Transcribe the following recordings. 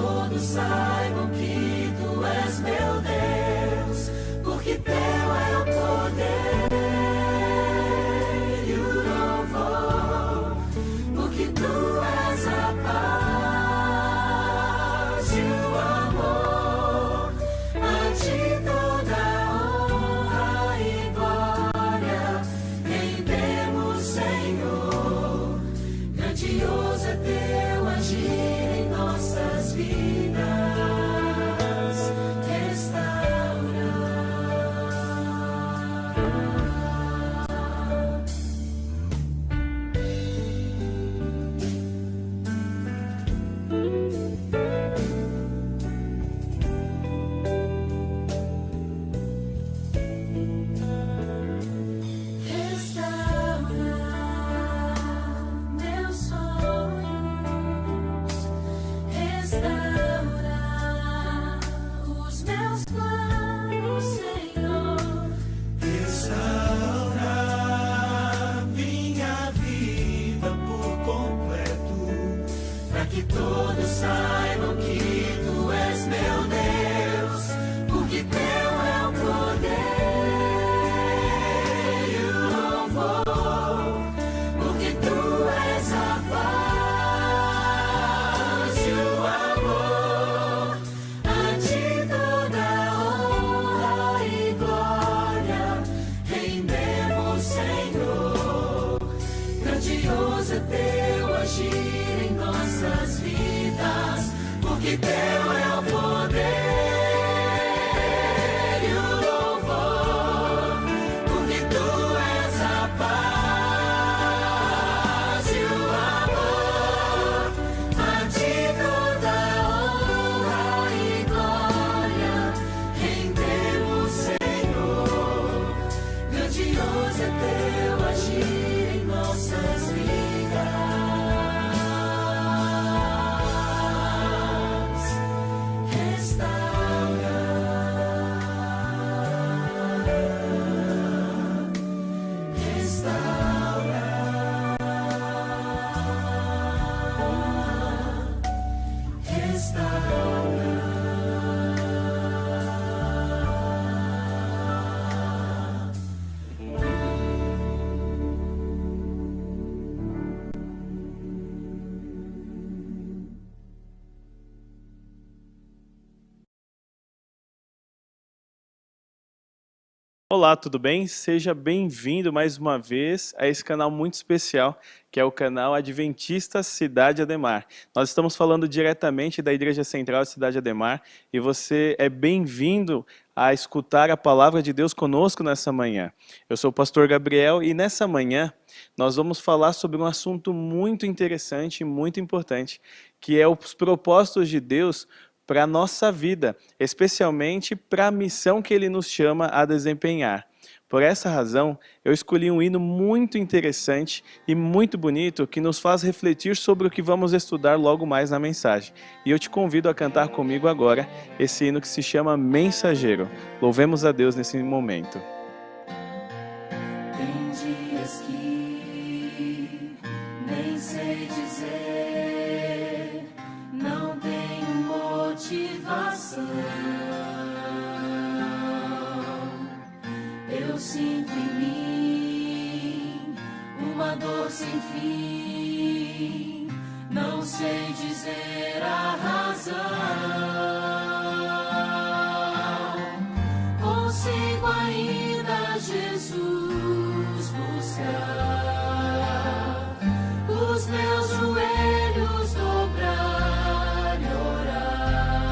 todos saibam que tu és meu Deus, porque teu é o poder e o louvor, porque tu és a paz e o amor. A ti toda honra e glória rendemos, Senhor. Grandioso é teu agir em nossas vidas, restaura. Restaura meus sonhos, restaura os meus planos, Senhor. Restaura minha vida por completo, Para que todos saibam que tu és meu Deus, porque teu é o poder e o louvor, porque tu és a paz e o amor. A ti toda honra e glória rendemos, Senhor. Grandioso é teu agir em nossas vidas, porque teu é o poder e o louvor, porque tu és a paz e o amor. A ti toda honra e glória rendemos, Senhor. Grandioso é teu agir em nossas vidas, restaura, Olá, tudo bem? Seja bem-vindo mais uma vez a esse canal muito especial, que é o canal Adventista Cidade Ademar. Nós estamos falando diretamente da Igreja Central de Cidade Ademar e você é bem-vindo a escutar a palavra de Deus conosco nessa manhã. Eu sou o pastor Gabriel e nessa manhã nós vamos falar sobre um assunto muito interessante e muito importante, que é os propósitos de Deus para a nossa vida, especialmente para a missão que Ele nos chama a desempenhar. Por essa razão, eu escolhi um hino muito interessante e muito bonito que nos faz refletir sobre o que vamos estudar logo mais na mensagem. E eu te convido a cantar comigo agora esse hino que se chama Mensageiro. Louvemos a Deus nesse momento. Tem dias que nem sei dizer, não tenho motivação. Eu sinto em mim uma dor sem fim, não sei dizer a razão. Consigo ainda, Jesus, buscar os meus joelhos dobrar e orar,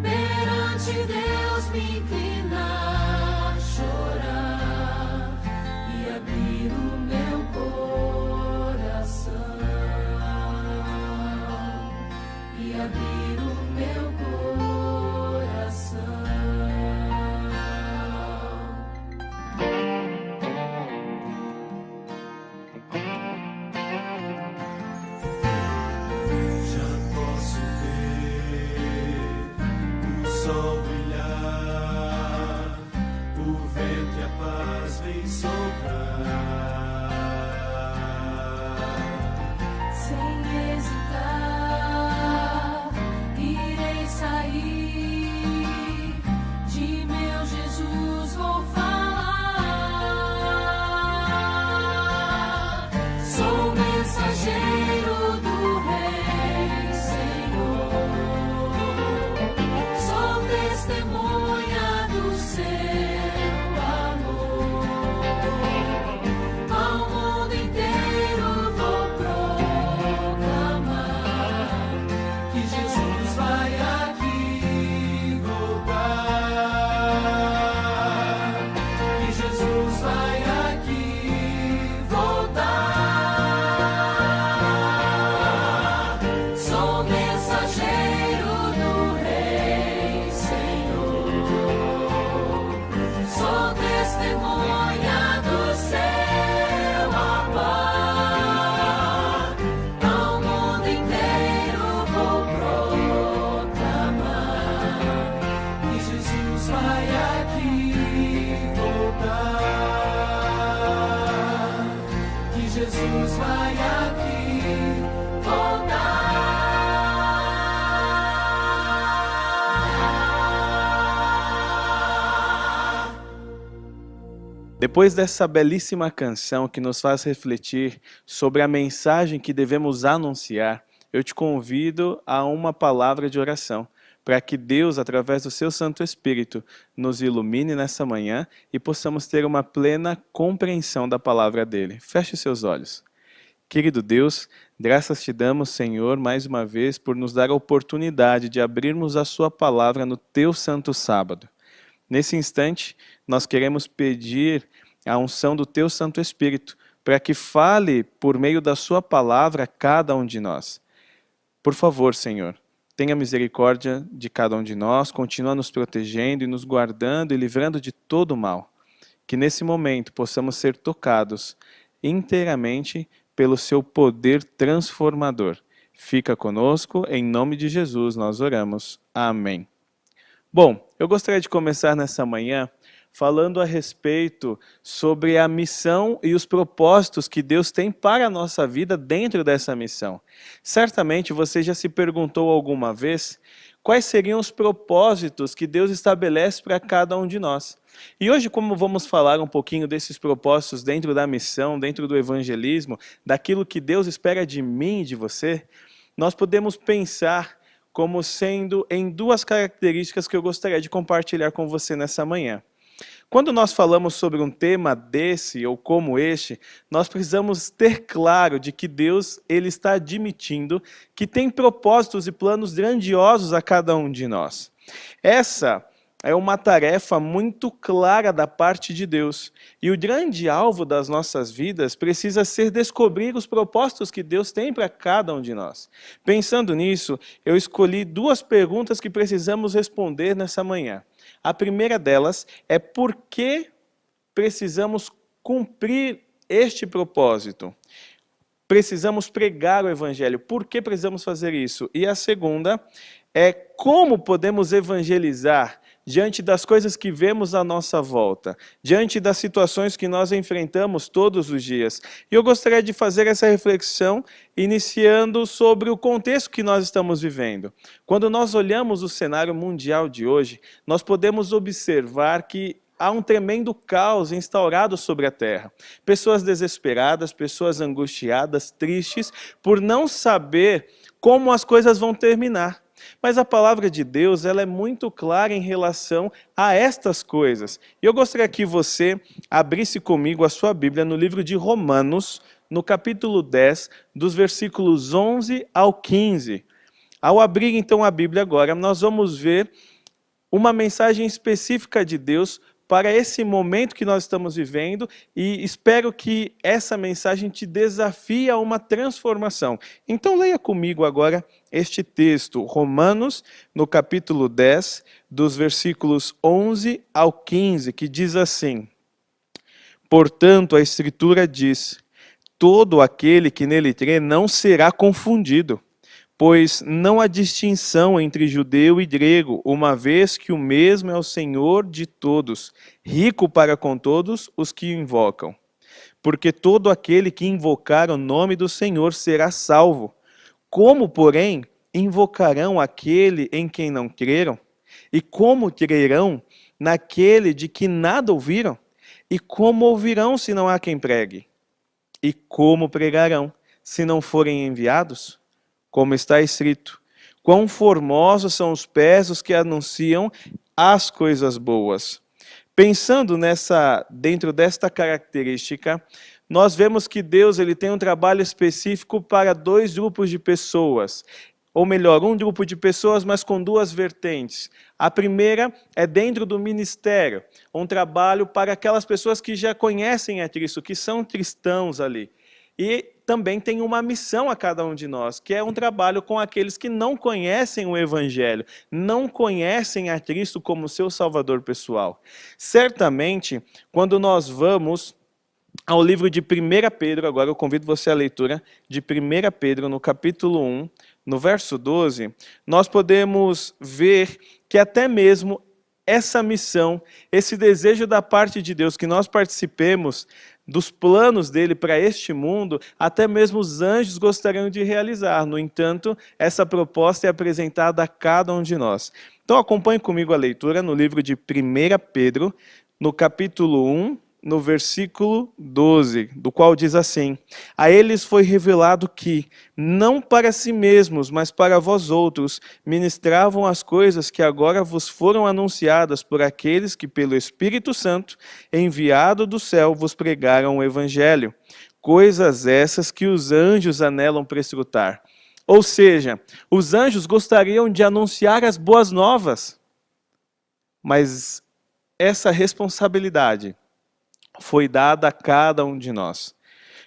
perante Deus me inclinar, chorar e abrir o meu coração, e abrir vai aqui voltar. Depois dessa belíssima canção que nos faz refletir sobre a mensagem que devemos anunciar, eu te convido a uma palavra de oração, para que Deus, através do seu Santo Espírito, nos ilumine nessa manhã e possamos ter uma plena compreensão da palavra dele. Feche seus olhos. Querido Deus, graças te damos, Senhor, mais uma vez, por nos dar a oportunidade de abrirmos a sua palavra no teu santo sábado. Nesse instante, nós queremos pedir a unção do teu Santo Espírito, para que fale por meio da sua palavra a cada um de nós. Por favor, Senhor, tenha misericórdia de cada um de nós, continua nos protegendo e nos guardando e livrando de todo o mal. Que nesse momento possamos ser tocados inteiramente pelo seu poder transformador. Fica conosco, em nome de Jesus nós oramos. Amém. Bom, eu gostaria de começar nessa manhã falando a respeito sobre a missão e os propósitos que Deus tem para a nossa vida dentro dessa missão. Certamente você já se perguntou alguma vez quais seriam os propósitos que Deus estabelece para cada um de nós. E hoje, como vamos falar um pouquinho desses propósitos dentro da missão, dentro do evangelismo, daquilo que Deus espera de mim e de você, nós podemos pensar como sendo em duas características que eu gostaria de compartilhar com você nessa manhã. Quando nós falamos sobre um tema desse ou como este, nós precisamos ter claro de que Deus ele está admitindo que tem propósitos e planos grandiosos a cada um de nós. Essa é uma tarefa muito clara da parte de Deus. E o grande alvo das nossas vidas precisa ser descobrir os propósitos que Deus tem para cada um de nós. Pensando nisso, eu escolhi duas perguntas que precisamos responder nessa manhã. A primeira delas é por que precisamos cumprir este propósito? Precisamos pregar o Evangelho. Por que precisamos fazer isso? E a segunda é como podemos evangelizar diante das coisas que vemos à nossa volta, diante das situações que nós enfrentamos todos os dias. E eu gostaria de fazer essa reflexão iniciando sobre o contexto que nós estamos vivendo. Quando nós olhamos o cenário mundial de hoje, nós podemos observar que há um tremendo caos instaurado sobre a terra. Pessoas desesperadas, pessoas angustiadas, tristes, por não saber como as coisas vão terminar. Mas a palavra de Deus ela é muito clara em relação a estas coisas. E eu gostaria que você abrisse comigo a sua Bíblia no livro de Romanos, no capítulo 10, dos versículos 11 ao 15. Ao abrir então a Bíblia agora, nós vamos ver uma mensagem específica de Deus para esse momento que nós estamos vivendo e espero que essa mensagem te desafie a uma transformação. Então leia comigo agora este texto, Romanos, no capítulo 10, dos versículos 11 ao 15, que diz assim: Portanto, a Escritura diz, todo aquele que nele crê não será confundido, pois não há distinção entre judeu e grego, uma vez que o mesmo é o Senhor de todos, rico para com todos os que o invocam. Porque todo aquele que invocar o nome do Senhor será salvo. Como, porém, invocarão aquele em quem não creram? E como crerão naquele de que nada ouviram? E como ouvirão se não há quem pregue? E como pregarão se não forem enviados? Como está escrito, quão formosos são os pés dos que anunciam as coisas boas. Pensando dentro desta característica, nós vemos que Deus ele tem um trabalho específico para dois grupos de pessoas. Ou melhor, um grupo de pessoas, mas com duas vertentes. A primeira é dentro do ministério, um trabalho para aquelas pessoas que já conhecem a Cristo, que são cristãos ali. E também tem uma missão a cada um de nós, que é um trabalho com aqueles que não conhecem o Evangelho, não conhecem a Cristo como seu Salvador pessoal. Certamente, quando nós vamos ao livro de 1 Pedro, agora eu convido você à leitura de 1 Pedro, no capítulo 1, no verso 12, nós podemos ver que até mesmo essa missão, esse desejo da parte de Deus que nós participemos dos planos dele para este mundo, até mesmo os anjos gostariam de realizar. No entanto, essa proposta é apresentada a cada um de nós. Então acompanhe comigo a leitura no livro de 1 Pedro, no capítulo 1, no versículo 12, do qual diz assim: a eles foi revelado que, não para si mesmos, mas para vós outros, ministravam as coisas que agora vos foram anunciadas por aqueles que, pelo Espírito Santo, enviado do céu, vos pregaram o Evangelho. Coisas essas que os anjos anelam prescrutar. Ou seja, os anjos gostariam de anunciar as boas novas, mas essa responsabilidade foi dada a cada um de nós.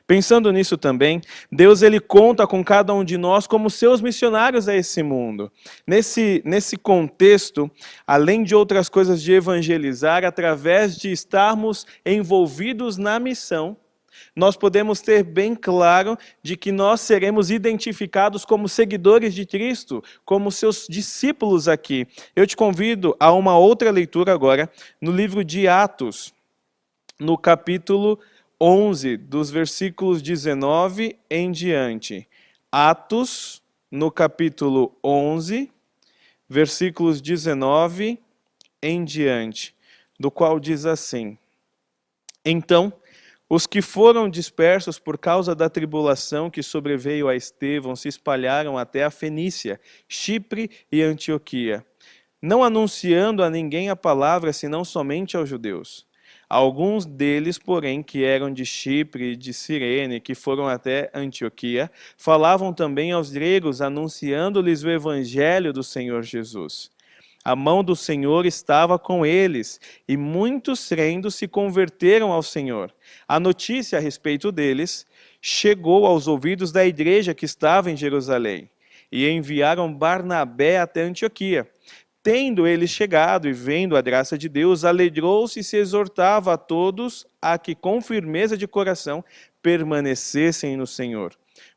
Pensando nisso também, Deus ele conta com cada um de nós como seus missionários a esse mundo. Nesse contexto, além de outras coisas de evangelizar, através de estarmos envolvidos na missão, nós podemos ter bem claro de que nós seremos identificados como seguidores de Cristo, como seus discípulos aqui. Eu te convido a uma outra leitura agora, no livro de Atos, no capítulo 11, dos versículos 19 em diante. Atos, no capítulo 11, versículos 19 em diante, do qual diz assim: então, os que foram dispersos por causa da tribulação que sobreveio a Estevão se espalharam até a Fenícia, Chipre e Antioquia, não anunciando a ninguém a palavra, senão somente aos judeus. Alguns deles, porém, que eram de Chipre e de Cirene, que foram até Antioquia, falavam também aos gregos, anunciando-lhes o evangelho do Senhor Jesus. A mão do Senhor estava com eles, e muitos crendo se converteram ao Senhor. A notícia a respeito deles chegou aos ouvidos da igreja que estava em Jerusalém, e enviaram Barnabé até Antioquia. Tendo ele chegado e vendo a graça de Deus, alegrou-se e se exortava a todos a que com firmeza de coração permanecessem no Senhor.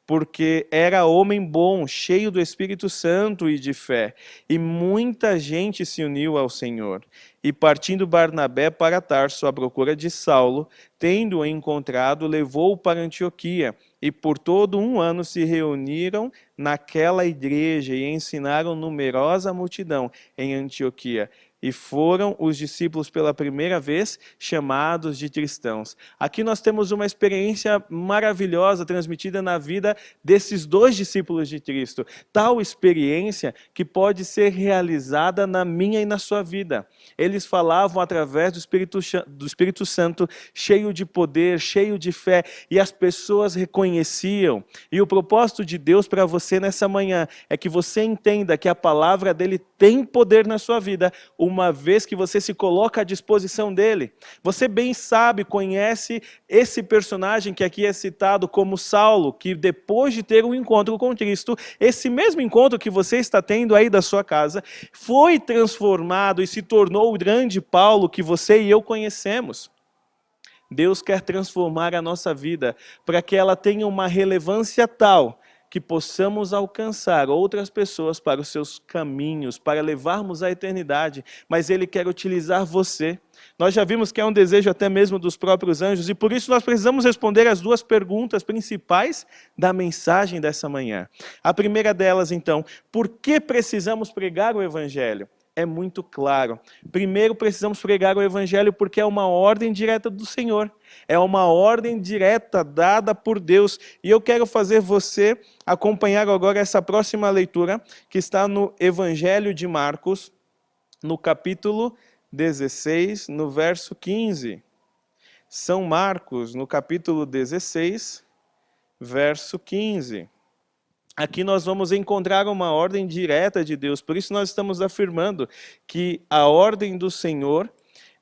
Porque era homem bom, cheio do Espírito Santo e de fé, e muita gente se uniu ao Senhor. E partindo Barnabé para Tarso à procura de Saulo, tendo-o encontrado, levou-o para Antioquia, e por todo um ano se reuniram naquela igreja e ensinaram numerosa multidão em Antioquia. E foram os discípulos pela primeira vez chamados de cristãos. Aqui nós temos uma experiência maravilhosa transmitida na vida desses dois discípulos de Cristo. Tal experiência que pode ser realizada na minha e na sua vida. Eles falavam através do Espírito Santo, cheio de poder, cheio de fé, e as pessoas reconheciam. E o propósito de Deus para você nessa manhã é que você entenda que a palavra dele tem poder na sua vida, uma vez que você se coloca à disposição dele. Você bem sabe, conhece esse personagem que aqui é citado como Saulo, que depois de ter um encontro com Cristo, esse mesmo encontro que você está tendo aí da sua casa, foi transformado e se tornou o grande Paulo que você e eu conhecemos. Deus quer transformar a nossa vida para que ela tenha uma relevância tal que possamos alcançar outras pessoas para os seus caminhos, para levarmos à eternidade, mas Ele quer utilizar você. Nós já vimos que é um desejo até mesmo dos próprios anjos, e por isso nós precisamos responder as duas perguntas principais da mensagem dessa manhã. A primeira delas, então, por que precisamos pregar o Evangelho? É muito claro. Primeiro, precisamos pregar o Evangelho porque é uma ordem direta do Senhor. É uma ordem direta dada por Deus. E eu quero fazer você acompanhar agora essa próxima leitura, que está no Evangelho de Marcos, no capítulo 16, no verso 15. São Marcos, no capítulo 16, verso 15. Aqui nós vamos encontrar uma ordem direta de Deus, por isso nós estamos afirmando que a ordem do Senhor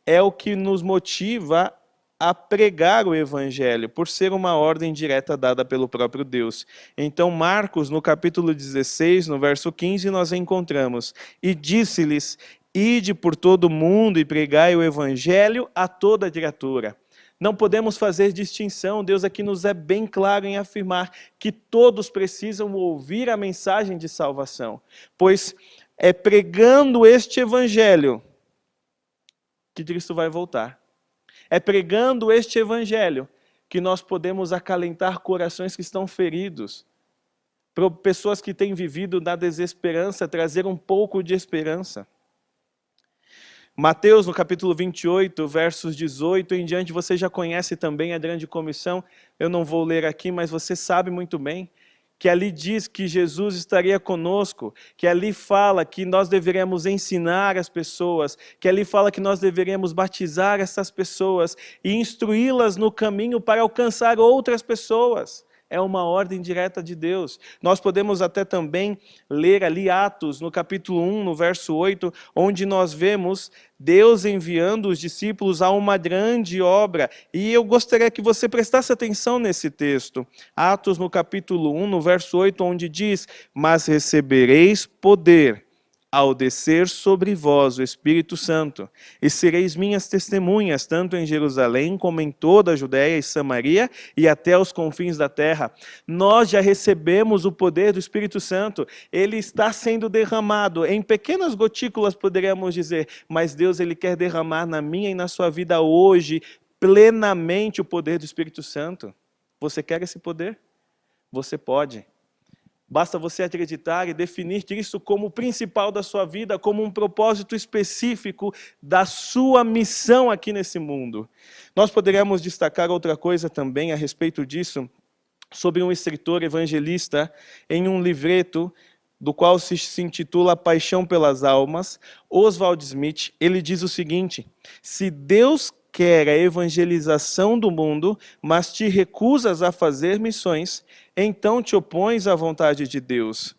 é o que nos motiva a pregar o Evangelho, por ser uma ordem direta dada pelo próprio Deus. Então, Marcos, no capítulo 16, no verso 15, nós encontramos: e disse-lhes, ide por todo o mundo e pregai o Evangelho a toda criatura. Não podemos fazer distinção, Deus aqui nos é bem claro em afirmar que todos precisam ouvir a mensagem de salvação, pois é pregando este Evangelho que Cristo vai voltar. É pregando este Evangelho que nós podemos acalentar corações que estão feridos, pessoas que têm vivido na desesperança, trazer um pouco de esperança. Mateus, no capítulo 28, versos 18 em diante, você já conhece também a grande comissão. Eu não vou ler aqui, mas você sabe muito bem que ali diz que Jesus estaria conosco, que ali fala que nós deveríamos ensinar as pessoas, que ali fala que nós deveríamos batizar essas pessoas e instruí-las no caminho para alcançar outras pessoas. É uma ordem direta de Deus. Nós podemos até também ler ali Atos, no capítulo 1, no verso 8, onde nós vemos Deus enviando os discípulos a uma grande obra. E eu gostaria que você prestasse atenção nesse texto. Atos, no capítulo 1, no verso 8, onde diz: mas recebereis poder ao descer sobre vós o Espírito Santo, e sereis minhas testemunhas, tanto em Jerusalém como em toda a Judéia e Samaria e até os confins da terra. Nós já recebemos o poder do Espírito Santo, ele está sendo derramado em pequenas gotículas, poderíamos dizer, mas Deus ele quer derramar na minha e na sua vida hoje, plenamente o poder do Espírito Santo. Você quer esse poder? Você pode. Basta você acreditar e definir Cristo como o principal da sua vida, como um propósito específico da sua missão aqui nesse mundo. Nós poderíamos destacar outra coisa também a respeito disso, sobre um escritor evangelista em um livreto do qual se intitula Paixão pelas Almas, Oswald Smith. Ele diz o seguinte: se Deus quer a evangelização do mundo, mas te recusas a fazer missões, então te opões à vontade de Deus.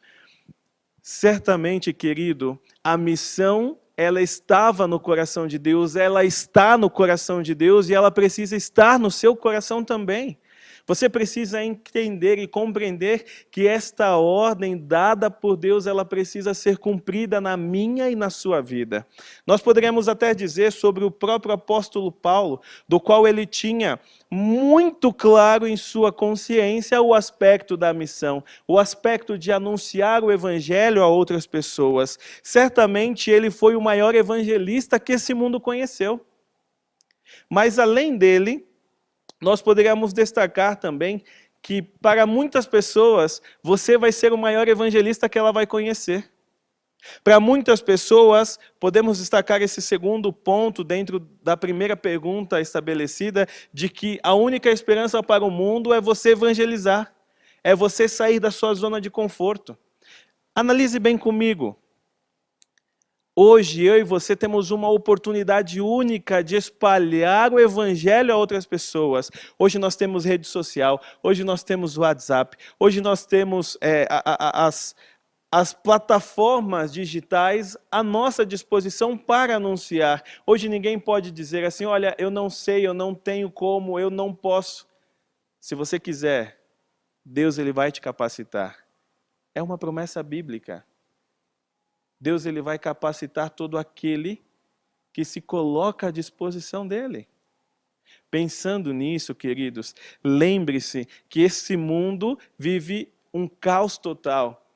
Certamente, querido, a missão, ela estava no coração de Deus, ela está no coração de Deus e ela precisa estar no seu coração também. Você precisa entender e compreender que esta ordem dada por Deus, ela precisa ser cumprida na minha e na sua vida. Nós poderíamos até dizer sobre o próprio apóstolo Paulo, do qual ele tinha muito claro em sua consciência o aspecto da missão, o aspecto de anunciar o evangelho a outras pessoas. Certamente ele foi o maior evangelista que esse mundo conheceu. Mas além dele, nós poderíamos destacar também que para muitas pessoas você vai ser o maior evangelista que ela vai conhecer. Para muitas pessoas, podemos destacar esse segundo ponto dentro da primeira pergunta estabelecida, de que a única esperança para o mundo é você evangelizar, é você sair da sua zona de conforto. Analise bem comigo. Hoje, eu e você temos uma oportunidade única de espalhar o evangelho a outras pessoas. Hoje nós temos rede social, hoje nós temos WhatsApp, hoje nós temos as plataformas digitais à nossa disposição para anunciar. Hoje ninguém pode dizer assim: olha, eu não sei, eu não tenho como, eu não posso. Se você quiser, Deus ele vai te capacitar. É uma promessa bíblica. Deus ele vai capacitar todo aquele que se coloca à disposição dele. Pensando nisso, queridos, lembre-se que esse mundo vive um caos total.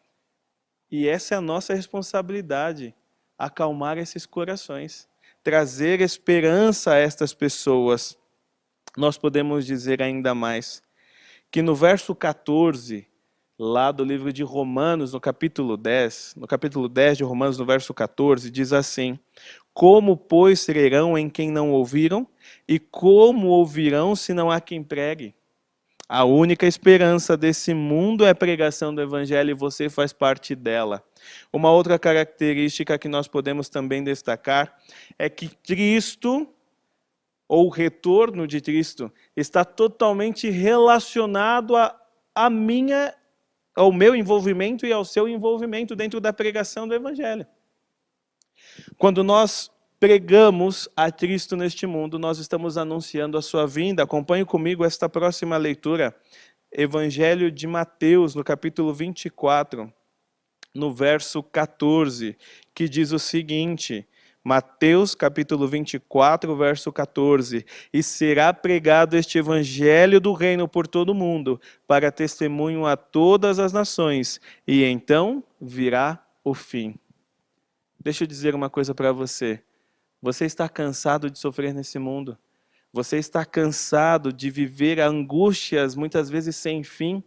E essa é a nossa responsabilidade, acalmar esses corações, trazer esperança a estas pessoas. Nós podemos dizer ainda mais, que no verso 14, lá do livro de Romanos, no capítulo 10 de Romanos, no verso 14, diz assim: como, pois, crerão em quem não ouviram? E como ouvirão se não há quem pregue? A única esperança desse mundo é a pregação do Evangelho e você faz parte dela. Uma outra característica que nós podemos também destacar é que Cristo, ou o retorno de Cristo, está totalmente relacionado ao meu envolvimento e ao seu envolvimento dentro da pregação do Evangelho. Quando nós pregamos a Cristo neste mundo, nós estamos anunciando a sua vinda. Acompanhe comigo esta próxima leitura, Evangelho de Mateus, no capítulo 24, no verso 14, que diz o seguinte: Mateus capítulo 24, verso 14: e será pregado este evangelho do reino por todo o mundo, para testemunho a todas as nações, e então virá o fim. Deixa eu dizer uma coisa para você. Você está cansado de sofrer nesse mundo? Você está cansado de viver angústias, muitas vezes sem fim?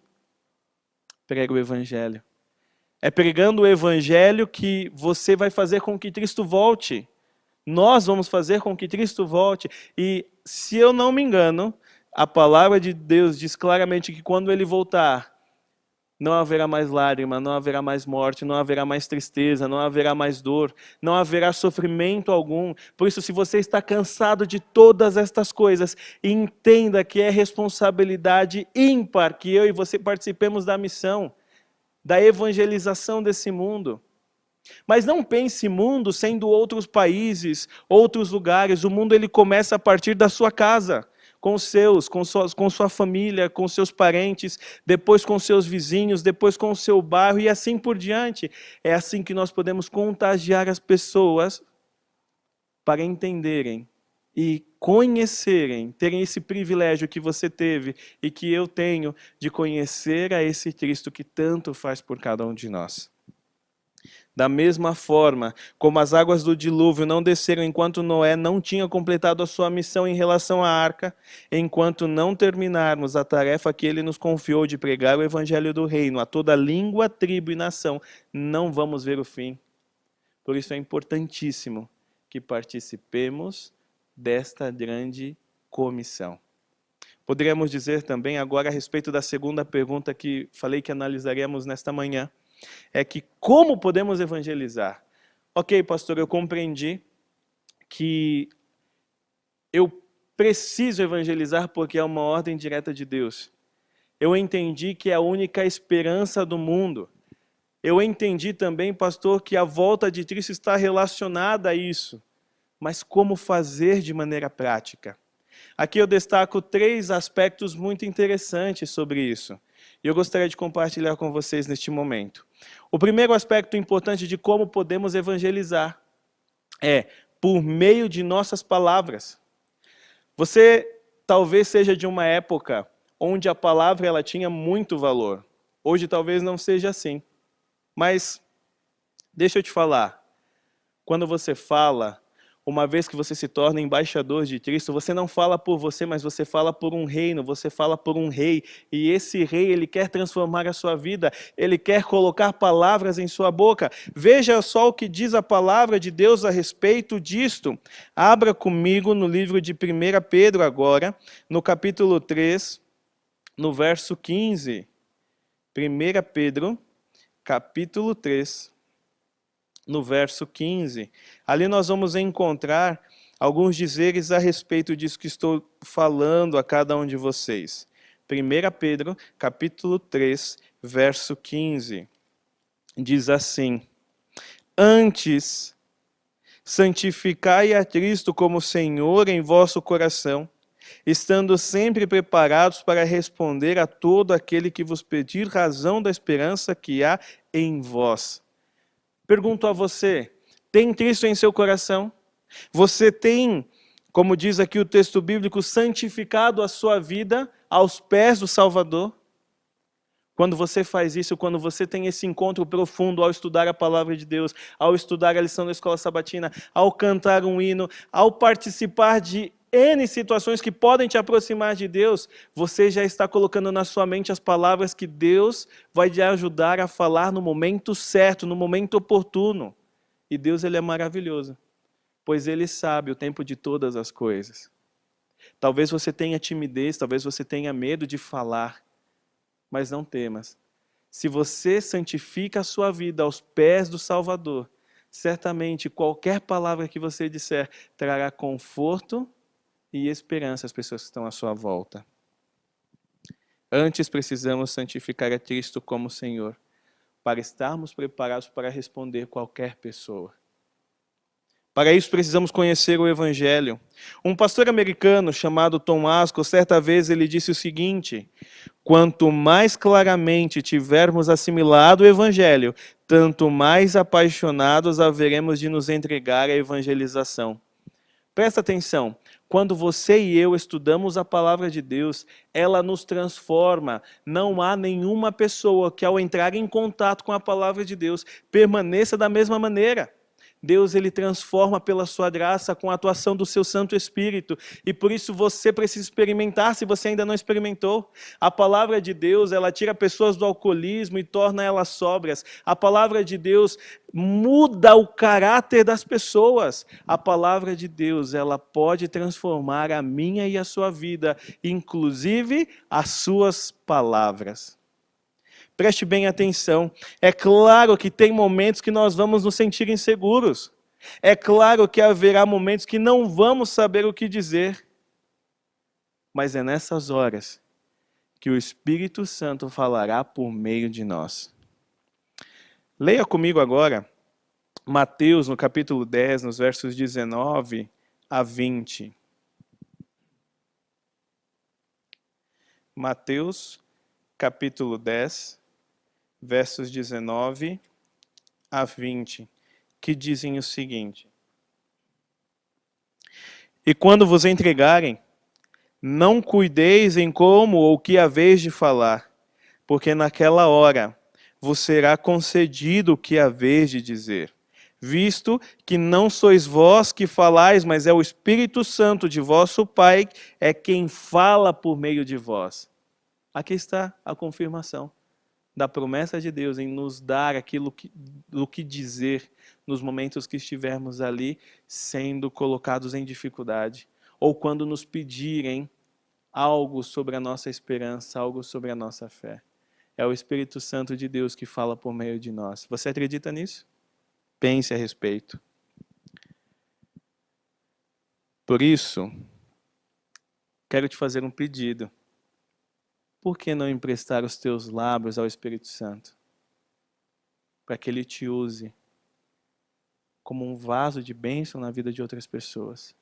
Prega o Evangelho. É pregando o Evangelho que você vai fazer com que Cristo volte. Nós vamos fazer com que Cristo volte. E, se eu não me engano, a palavra de Deus diz claramente que quando Ele voltar, não haverá mais lágrima, não haverá mais morte, não haverá mais tristeza, não haverá mais dor, não haverá sofrimento algum. Por isso, se você está cansado de todas estas coisas, entenda que é responsabilidade ímpar que eu e você participemos da missão, da evangelização desse mundo. Mas não pense mundo sendo outros países, outros lugares. O mundo ele começa a partir da sua casa, com os seus, com sua família, com seus parentes, depois com seus vizinhos, depois com o seu bairro e assim por diante. É assim que nós podemos contagiar as pessoas para entenderem e conhecerem, terem esse privilégio que você teve e que eu tenho de conhecer a esse Cristo que tanto faz por cada um de nós. Da mesma forma, como as águas do dilúvio não desceram enquanto Noé não tinha completado a sua missão em relação à arca, enquanto não terminarmos a tarefa que ele nos confiou de pregar o evangelho do reino a toda língua, tribo e nação, não vamos ver o fim. Por isso é importantíssimo que participemos desta grande comissão. Poderíamos dizer também agora a respeito da segunda pergunta que falei que analisaríamos nesta manhã, é que como podemos evangelizar? Ok, pastor, eu compreendi que eu preciso evangelizar porque é uma ordem direta de Deus. Eu entendi que é a única esperança do mundo. Eu entendi também, pastor, que a volta de Cristo está relacionada a isso. Mas como fazer de maneira prática? Aqui eu destaco 3 aspectos muito interessantes sobre isso. E eu gostaria de compartilhar com vocês neste momento. O primeiro aspecto importante de como podemos evangelizar é por meio de nossas palavras. Você talvez seja de uma época onde a palavra ela tinha muito valor. Hoje talvez não seja assim. Mas deixa eu te falar, quando você fala, uma vez que você se torna embaixador de Cristo, você não fala por você, mas você fala por um reino, você fala por um rei. E esse rei, ele quer transformar a sua vida, ele quer colocar palavras em sua boca. Veja só o que diz a palavra de Deus a respeito disto. Abra comigo no livro de 1 Pedro agora, no capítulo 3, no verso 15. 1 Pedro, capítulo 3. No verso 15, ali nós vamos encontrar alguns dizeres a respeito disso que estou falando a cada um de vocês. 1 Pedro, capítulo 3, verso 15, diz assim: Antes, santificai a Cristo como Senhor em vosso coração, estando sempre preparados para responder a todo aquele que vos pedir razão da esperança que há em vós. Pergunto a você, tem Cristo em seu coração? Você tem, como diz aqui o texto bíblico, santificado a sua vida aos pés do Salvador? Quando você faz isso, quando você tem esse encontro profundo ao estudar a palavra de Deus, ao estudar a lição da escola sabatina, ao cantar um hino, ao participar de N situações que podem te aproximar de Deus, você já está colocando na sua mente as palavras que Deus vai te ajudar a falar no momento certo, no momento oportuno. E Deus ele é maravilhoso, pois Ele sabe o tempo de todas as coisas. Talvez você tenha timidez, talvez você tenha medo de falar, mas não temas. Se você santifica a sua vida aos pés do Salvador, certamente qualquer palavra que você disser trará conforto e esperança às pessoas que estão à sua volta. Antes precisamos santificar a Cristo como Senhor, para estarmos preparados para responder qualquer pessoa. Para isso precisamos conhecer o Evangelho. Um pastor americano chamado Tom Ascol, certa vez ele disse o seguinte: quanto mais claramente tivermos assimilado o Evangelho, tanto mais apaixonados haveremos de nos entregar à evangelização. Presta atenção, quando você e eu estudamos a palavra de Deus, ela nos transforma. Não há nenhuma pessoa que ao entrar em contato com a palavra de Deus permaneça da mesma maneira. Deus, ele transforma pela sua graça com a atuação do seu Santo Espírito. E por isso você precisa experimentar, se você ainda não experimentou. A palavra de Deus, ela tira pessoas do alcoolismo e torna elas sóbrias. A palavra de Deus muda o caráter das pessoas. A palavra de Deus, ela pode transformar a minha e a sua vida, inclusive as suas palavras. Preste bem atenção. É claro que tem momentos que nós vamos nos sentir inseguros. É claro que haverá momentos que não vamos saber o que dizer. Mas é nessas horas que o Espírito Santo falará por meio de nós. Leia comigo agora Mateus, no capítulo 10, nos versos 19 a 20. Mateus, capítulo 10, versos 19 a 20, que dizem o seguinte: E quando vos entregarem, não cuideis em como ou que haveis de falar, porque naquela hora vos será concedido o que haveis de dizer, visto que não sois vós que falais, mas é o Espírito Santo de vosso Pai, é quem fala por meio de vós. Aqui está a confirmação da promessa de Deus em nos dar do que dizer nos momentos que estivermos ali sendo colocados em dificuldade, ou quando nos pedirem algo sobre a nossa esperança, algo sobre a nossa fé. É o Espírito Santo de Deus que fala por meio de nós. Você acredita nisso? Pense a respeito. Por isso, quero te fazer um pedido. Por que não emprestar os teus lábios ao Espírito Santo? Para que Ele te use como um vaso de bênção na vida de outras pessoas.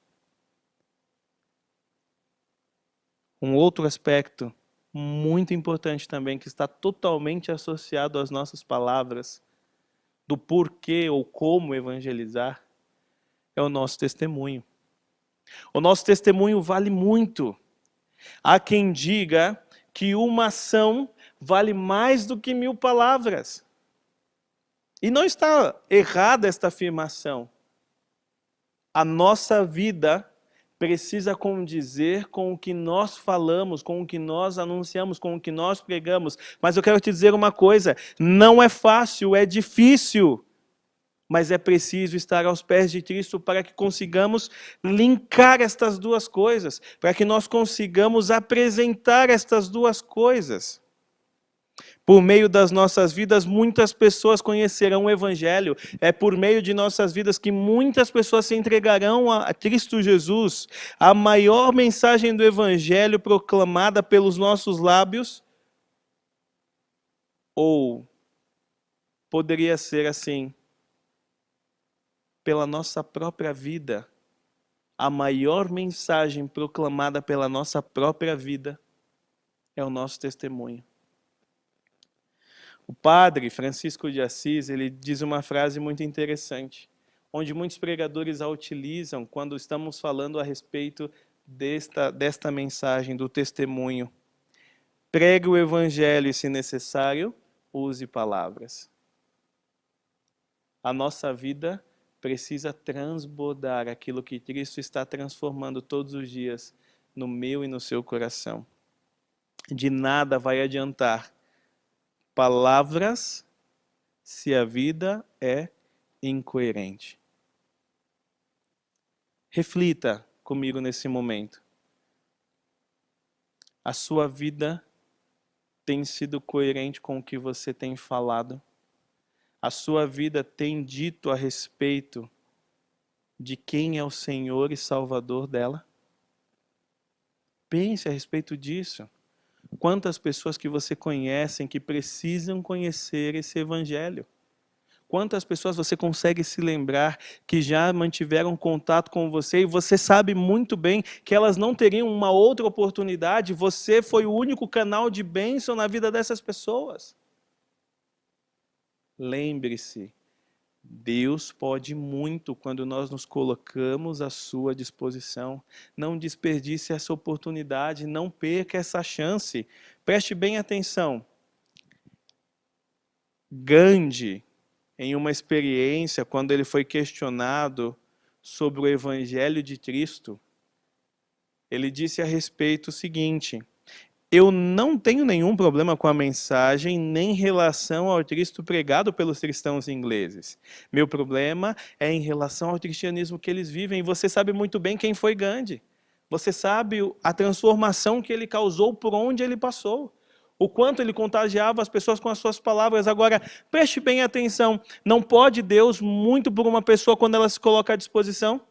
Um outro aspecto muito importante também, que está totalmente associado às nossas palavras, do porquê ou como evangelizar, é o nosso testemunho. O nosso testemunho vale muito. Há quem diga que uma ação vale mais do que 1000 palavras. E não está errada esta afirmação. A nossa vida precisa condizer com o que nós falamos, com o que nós anunciamos, com o que nós pregamos. Mas eu quero te dizer uma coisa, não é fácil, é difícil. Mas é preciso estar aos pés de Cristo para que consigamos linkar estas duas coisas, para que nós consigamos apresentar estas duas coisas. Por meio das nossas vidas, muitas pessoas conhecerão o Evangelho. É por meio de nossas vidas que muitas pessoas se entregarão a Cristo Jesus. A maior mensagem do Evangelho proclamada pelos nossos lábios, ou poderia ser assim, pela nossa própria vida, a maior mensagem proclamada pela nossa própria vida é o nosso testemunho. O padre Francisco de Assis, ele diz uma frase muito interessante, onde muitos pregadores a utilizam quando estamos falando a respeito desta mensagem do testemunho. Pregue o evangelho e, se necessário, use palavras. A nossa vida precisa transbordar aquilo que Cristo está transformando todos os dias no meu e no seu coração. De nada vai adiantar palavras se a vida é incoerente. Reflita comigo nesse momento. A sua vida tem sido coerente com o que você tem falado? A sua vida tem dito a respeito de quem é o Senhor e Salvador dela? Pense a respeito disso. Quantas pessoas que você conhece que precisam conhecer esse Evangelho? Quantas pessoas você consegue se lembrar que já mantiveram contato com você e você sabe muito bem que elas não teriam uma outra oportunidade? Você foi o único canal de bênção na vida dessas pessoas. Lembre-se, Deus pode muito quando nós nos colocamos à sua disposição. Não desperdice essa oportunidade, não perca essa chance. Preste bem atenção. Gandhi, em uma experiência, quando ele foi questionado sobre o Evangelho de Cristo, ele disse a respeito o seguinte: eu não tenho nenhum problema com a mensagem, nem em relação ao Cristo pregado pelos cristãos ingleses. Meu problema é em relação ao cristianismo que eles vivem. E você sabe muito bem quem foi Gandhi. Você sabe a transformação que ele causou por onde ele passou. O quanto ele contagiava as pessoas com as suas palavras. Agora, preste bem atenção. Não pode Deus muito por uma pessoa quando ela se coloca à disposição?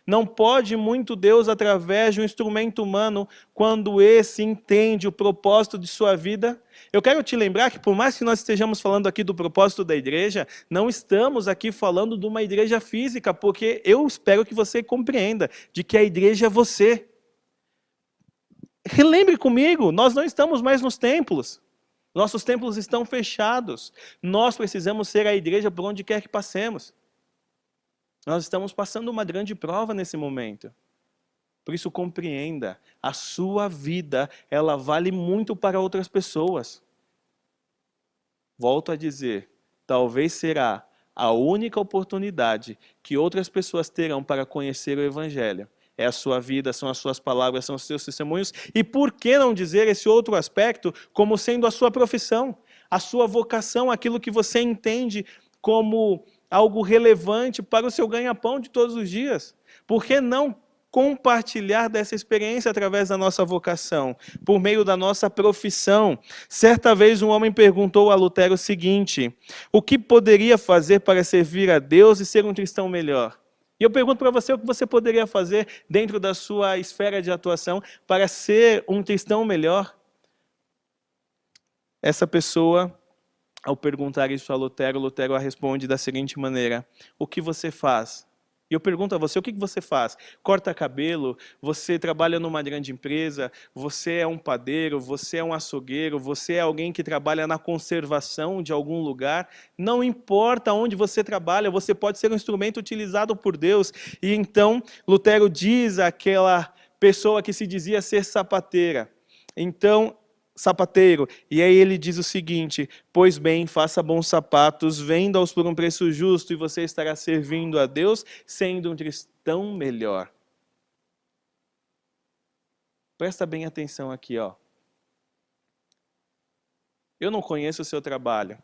Não pode muito Deus através de um instrumento humano quando esse entende o propósito de sua vida? Eu quero te lembrar que por mais que nós estejamos falando aqui do propósito da igreja, não estamos aqui falando de uma igreja física, porque eu espero que você compreenda de que a igreja é você. Relembre comigo, nós não estamos mais nos templos. Nossos templos estão fechados. Nós precisamos ser a igreja por onde quer que passemos. Nós estamos passando uma grande prova nesse momento. Por isso, compreenda, a sua vida, ela vale muito para outras pessoas. Volto a dizer, talvez será a única oportunidade que outras pessoas terão para conhecer o Evangelho. É a sua vida, são as suas palavras, são os seus testemunhos. E por que não dizer esse outro aspecto como sendo a sua profissão, a sua vocação, aquilo que você entende como algo relevante para o seu ganha-pão de todos os dias? Por que não compartilhar dessa experiência através da nossa vocação, por meio da nossa profissão? Certa vez um homem perguntou a Lutero o seguinte: o que poderia fazer para servir a Deus e ser um cristão melhor? E eu pergunto para você o que você poderia fazer dentro da sua esfera de atuação para ser um cristão melhor? Essa pessoa, ao perguntar isso a Lutero, Lutero a responde da seguinte maneira: o que você faz? E eu pergunto a você, o que você faz? Corta cabelo? Você trabalha numa grande empresa? Você é um padeiro? Você é um açougueiro? Você é alguém que trabalha na conservação de algum lugar? Não importa onde você trabalha, você pode ser um instrumento utilizado por Deus. E então, Lutero diz àquela pessoa que se dizia ser sapateira: então, sapateiro, e aí ele diz o seguinte: pois bem, faça bons sapatos, venda-os por um preço justo, e você estará servindo a Deus, sendo um cristão melhor. Presta bem atenção aqui, ó. Eu não conheço o seu trabalho.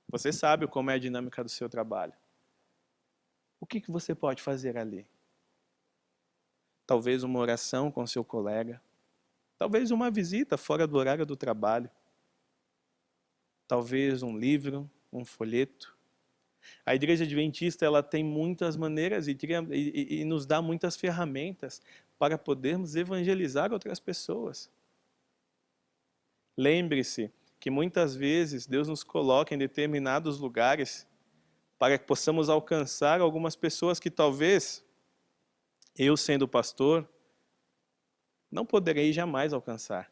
Você sabe como é a dinâmica do seu trabalho. O que você pode fazer ali? Talvez uma oração com seu colega. Talvez uma visita fora do horário do trabalho. Talvez um livro, um folheto. A Igreja Adventista, ela tem muitas maneiras e nos dá muitas ferramentas para podermos evangelizar outras pessoas. Lembre-se que muitas vezes Deus nos coloca em determinados lugares para que possamos alcançar algumas pessoas que talvez, eu sendo pastor, não poderei jamais alcançar.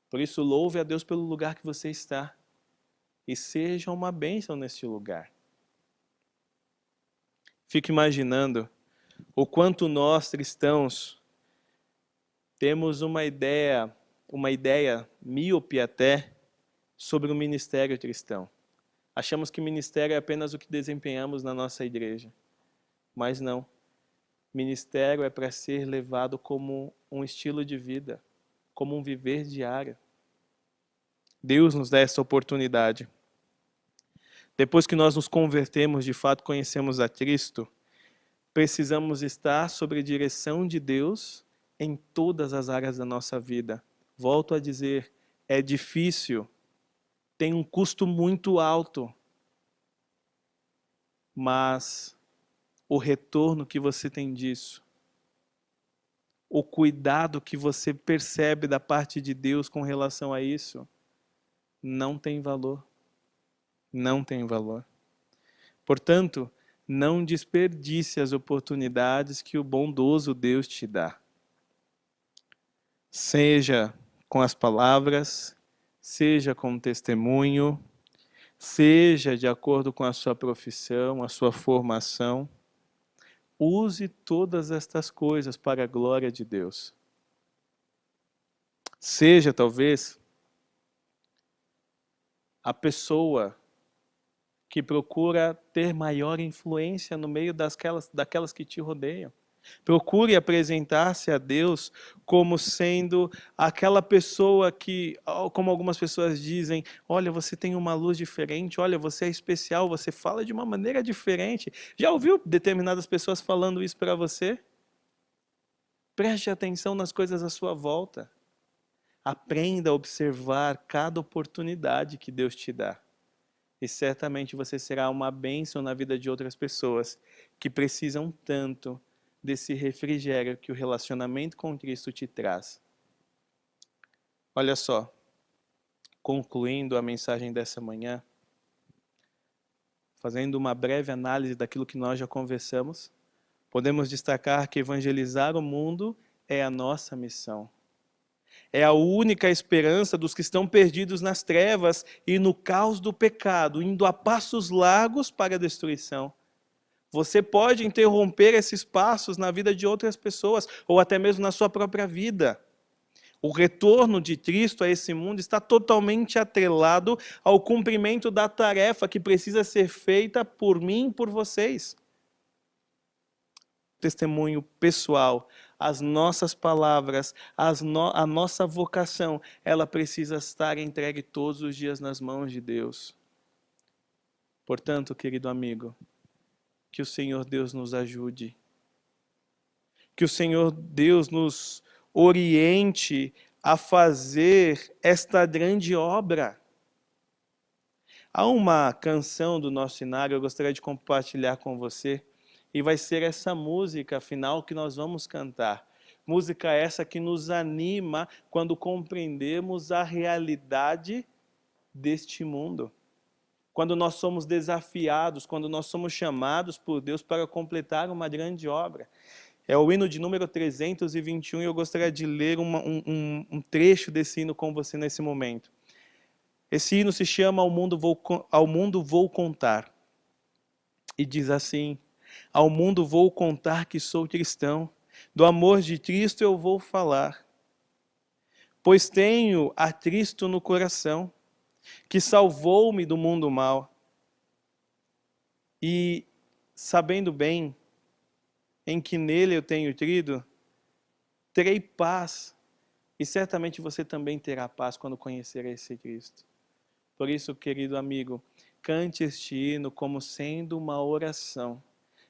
Por isso, louve a Deus pelo lugar que você está e seja uma bênção neste lugar. Fico imaginando o quanto nós cristãos temos uma ideia míope até, sobre o ministério cristão. Achamos que ministério é apenas o que desempenhamos na nossa igreja. Mas não. Ministério é para ser levado como um estilo de vida, como um viver diário. Deus nos dá essa oportunidade. Depois que nós nos convertemos, de fato conhecemos a Cristo, precisamos estar sob a direção de Deus em todas as áreas da nossa vida. Volto a dizer, é difícil, tem um custo muito alto, mas o retorno que você tem disso, o cuidado que você percebe da parte de Deus com relação a isso, não tem valor. Não tem valor. Portanto, não desperdice as oportunidades que o bondoso Deus te dá. Seja com as palavras, seja com o testemunho, seja de acordo com a sua profissão, a sua formação. Use todas estas coisas para a glória de Deus. Seja, talvez, a pessoa que procura ter maior influência no meio daquelas que te rodeiam. Procure apresentar-se a Deus como sendo aquela pessoa que, como algumas pessoas dizem, olha, você tem uma luz diferente, olha, você é especial, você fala de uma maneira diferente. Já ouviu determinadas pessoas falando isso para você? Preste atenção nas coisas à sua volta. Aprenda a observar cada oportunidade que Deus te dá. E certamente você será uma bênção na vida de outras pessoas que precisam tanto desse refrigério que o relacionamento com Cristo te traz. Olha só, concluindo a mensagem dessa manhã, fazendo uma breve análise daquilo que nós já conversamos, podemos destacar que evangelizar o mundo é a nossa missão. É a única esperança dos que estão perdidos nas trevas e no caos do pecado, indo a passos largos para a destruição. Você pode interromper esses passos na vida de outras pessoas, ou até mesmo na sua própria vida. O retorno de Cristo a esse mundo está totalmente atrelado ao cumprimento da tarefa que precisa ser feita por mim e por vocês. Testemunho pessoal, as nossas palavras, a nossa vocação, ela precisa estar entregue todos os dias nas mãos de Deus. Portanto, querido amigo, que o Senhor Deus nos ajude, que o Senhor Deus nos oriente a fazer esta grande obra. Há uma canção do nosso cenário, eu gostaria de compartilhar com você, e vai ser essa música final que nós vamos cantar. Música essa que nos anima quando compreendemos a realidade deste mundo. Quando nós somos desafiados, quando nós somos chamados por Deus para completar uma grande obra. É o hino de número 321 e eu gostaria de ler um trecho desse hino com você nesse momento. Esse hino se chama Ao Mundo Vou Contar. E diz assim: ao mundo vou contar que sou cristão, do amor de Cristo eu vou falar. Pois tenho a Cristo no coração, que salvou-me do mundo mal. E, sabendo bem em que nele eu tenho crido, terei paz. E certamente você também terá paz quando conhecer esse Cristo. Por isso, querido amigo, cante este hino como sendo uma oração.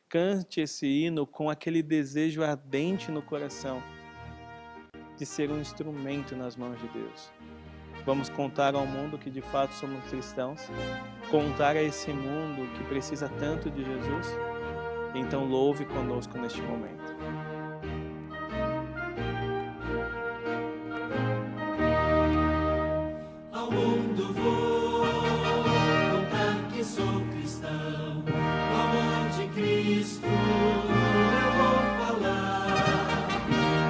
Cante esse hino com aquele desejo ardente no coração de ser um instrumento nas mãos de Deus. Vamos contar ao mundo que de fato somos cristãos, contar a esse mundo que precisa tanto de Jesus. Então louve conosco neste momento. Ao mundo vou contar que sou cristão, o amor de Cristo eu vou falar.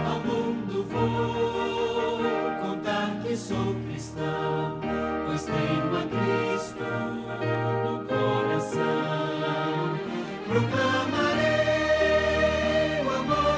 Ao mundo vou contar que sou cristão, pois tenho a Cristo no coração. Proclamarei o amor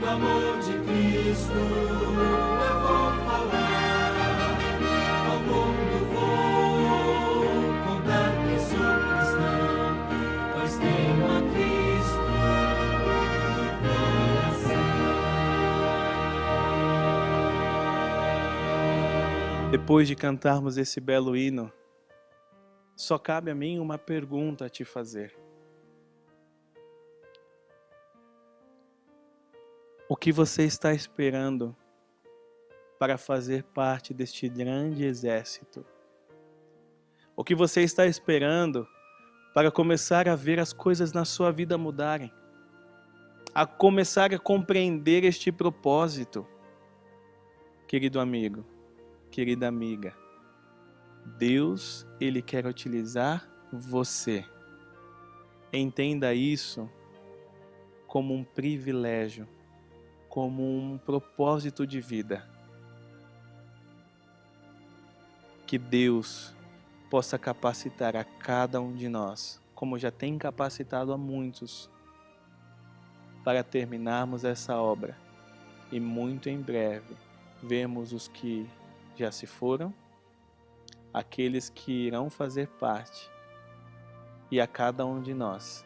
do amor de Cristo eu vou falar. Ao mundo vou contar que sou cristão, pois tenho a Cristo no coração. Depois de cantarmos esse belo hino, só cabe a mim uma pergunta a te fazer. O que você está esperando para fazer parte deste grande exército? O que você está esperando para começar a ver as coisas na sua vida mudarem? A começar a compreender este propósito? Querido amigo, querida amiga, Deus, Ele quer utilizar você. Entenda isso como um privilégio, como um propósito de vida. Que Deus possa capacitar a cada um de nós, como já tem capacitado a muitos, para terminarmos essa obra e muito em breve vermos os que já se foram, aqueles que irão fazer parte e a cada um de nós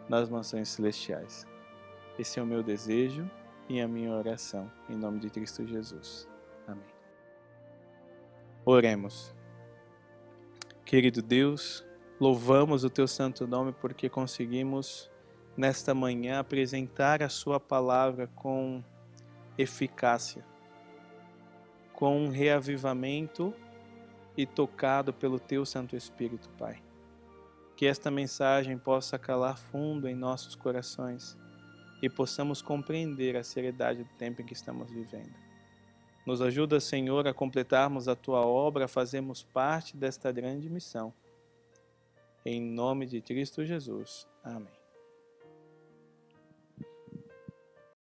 nas mansões celestiais. Esse é o meu desejo e a minha oração, em nome de Cristo Jesus. Amém. Oremos. Querido Deus, louvamos o Teu santo nome porque conseguimos, nesta manhã, apresentar a Sua palavra com eficácia, com um reavivamento e tocado pelo Teu Santo Espírito, Pai. Que esta mensagem possa calar fundo em nossos corações e possamos compreender a seriedade do tempo em que estamos vivendo. Nos ajuda, Senhor, a completarmos a Tua obra, a fazermos parte desta grande missão. Em nome de Cristo Jesus. Amém.